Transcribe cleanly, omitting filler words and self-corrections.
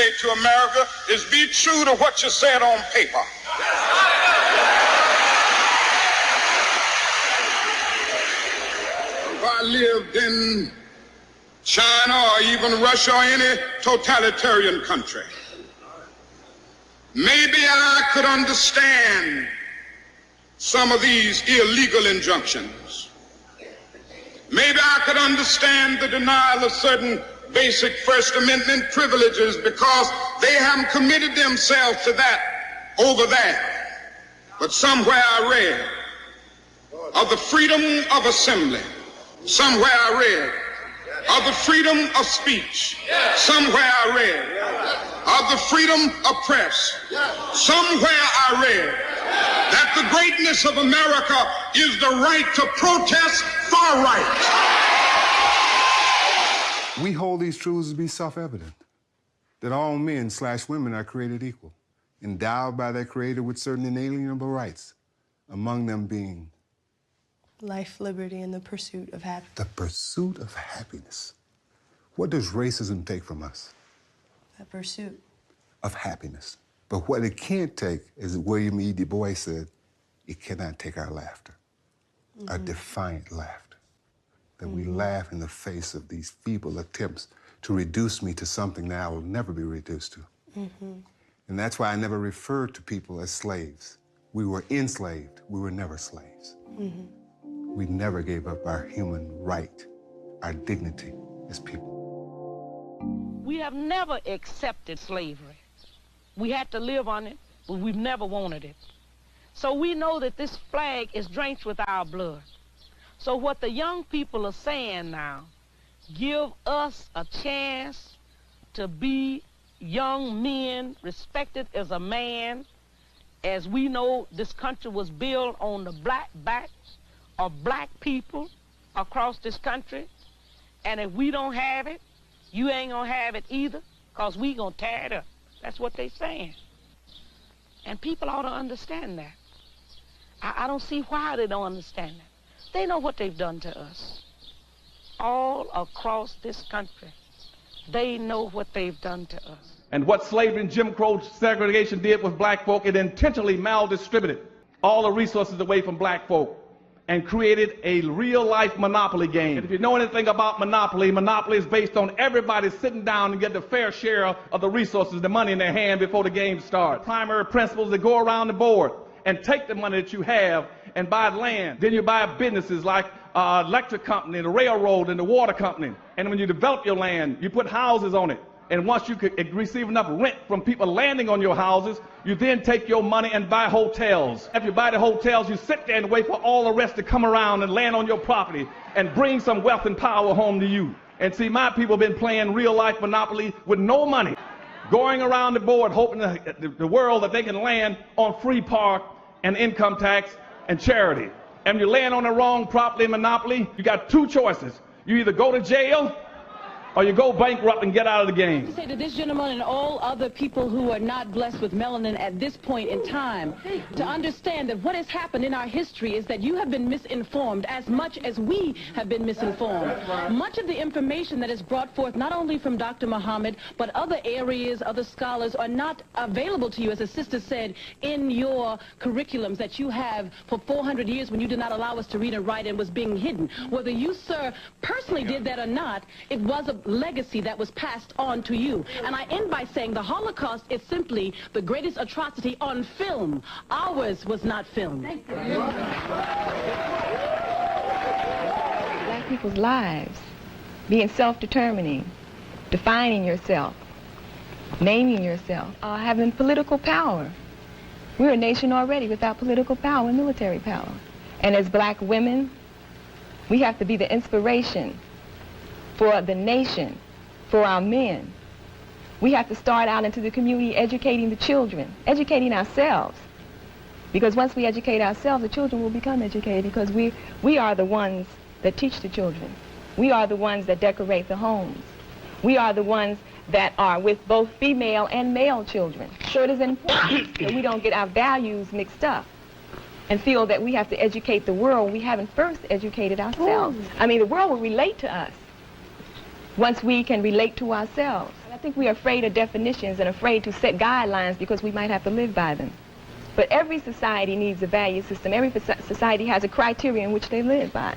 say to America is be true to what you said on paper. If I lived in China or even Russia or any totalitarian country, maybe I could understand some of these illegal injunctions. Maybe I could understand the denial of certain basic First Amendment privileges because they haven't committed themselves to that over there. But somewhere I read of the freedom of assembly. Somewhere I read of the freedom of speech. Somewhere I read of the freedom of press. Somewhere I read that the greatness of America is the right to protest far right. We hold these truths to be self-evident, that all men/women are created equal, endowed by their Creator with certain inalienable rights, among them being life, liberty, and the pursuit of happiness. The pursuit of happiness. What does racism take from us? That pursuit. Of happiness. But what it can't take, as William E. Du Bois said, it cannot take our laughter, our defiant laughter, that we laugh in the face of these feeble attempts to reduce me to something that I will never be reduced to. And that's why I never referred to people as slaves. We were enslaved. We were never slaves. We never gave up our human right, our dignity as people. We have never accepted slavery. We had to live on it, but we've never wanted it. So we know that this flag is drenched with our blood. So what the young people are saying now, give us a chance to be young men, respected as a man, as we know this country was built on the black backs of black people across this country. And if we don't have it, you ain't gonna have it either, because we gonna tear it up. That's what they saying. And people ought to understand that. I don't see why they don't understand that. They know what they've done to us. All across this country, they know what they've done to us. And what slavery and Jim Crow segregation did with black folk, it intentionally maldistributed all the resources away from black folk and created a real-life monopoly game. And if you know anything about monopoly, monopoly is based on everybody sitting down and getting a fair share of the resources, the money in their hand before the game starts. Primary principles that go around the board and take the money that you have and buy land. Then you buy businesses like electric company, the railroad, and the water company. And when you develop your land, you put houses on it. And once you could receive enough rent from people landing on your houses, you then take your money and buy hotels. If you buy the hotels, you sit there and wait for all the rest to come around and land on your property and bring some wealth and power home to you. And see, my people have been playing real-life monopoly with no money, going around the board hoping the world that they can land on free park and income tax and charity. And you land on the wrong property monopoly, you got two choices. You either go to jail or you go bankrupt and get out of the game. To say that this gentleman and all other people who are not blessed with melanin at this point in time, to understand that what has happened in our history is that you have been misinformed as much as we have been misinformed. Much of the information that is brought forth, not only from Dr. Muhammad, but other areas, other scholars, are not available to you, as the sister said, in your curriculums that you have for 400 years when you did not allow us to read and write and was being hidden. Whether you, sir, personally did that or not, it was a legacy that was passed on to you. And I end by saying the Holocaust is simply the greatest atrocity on film. Ours was not filmed. Thank you. Black people's lives, being self-determining, defining yourself, naming yourself, having political power. We're a nation already without political power and military power. And as black women, we have to be the inspiration for the nation, for our men. We have to start out into the community educating the children, educating ourselves. Because once we educate ourselves, the children will become educated, because we are the ones that teach the children. We are the ones that decorate the homes. We are the ones that are with both female and male children. So it is important that we don't get our values mixed up and feel that we have to educate the world. We haven't first educated ourselves. I mean, the world will relate to us once we can relate to ourselves. think we are afraid of definitions and afraid to set guidelines because we might have to live by them. But every society needs a value system. Every society has a criteria in which they live by.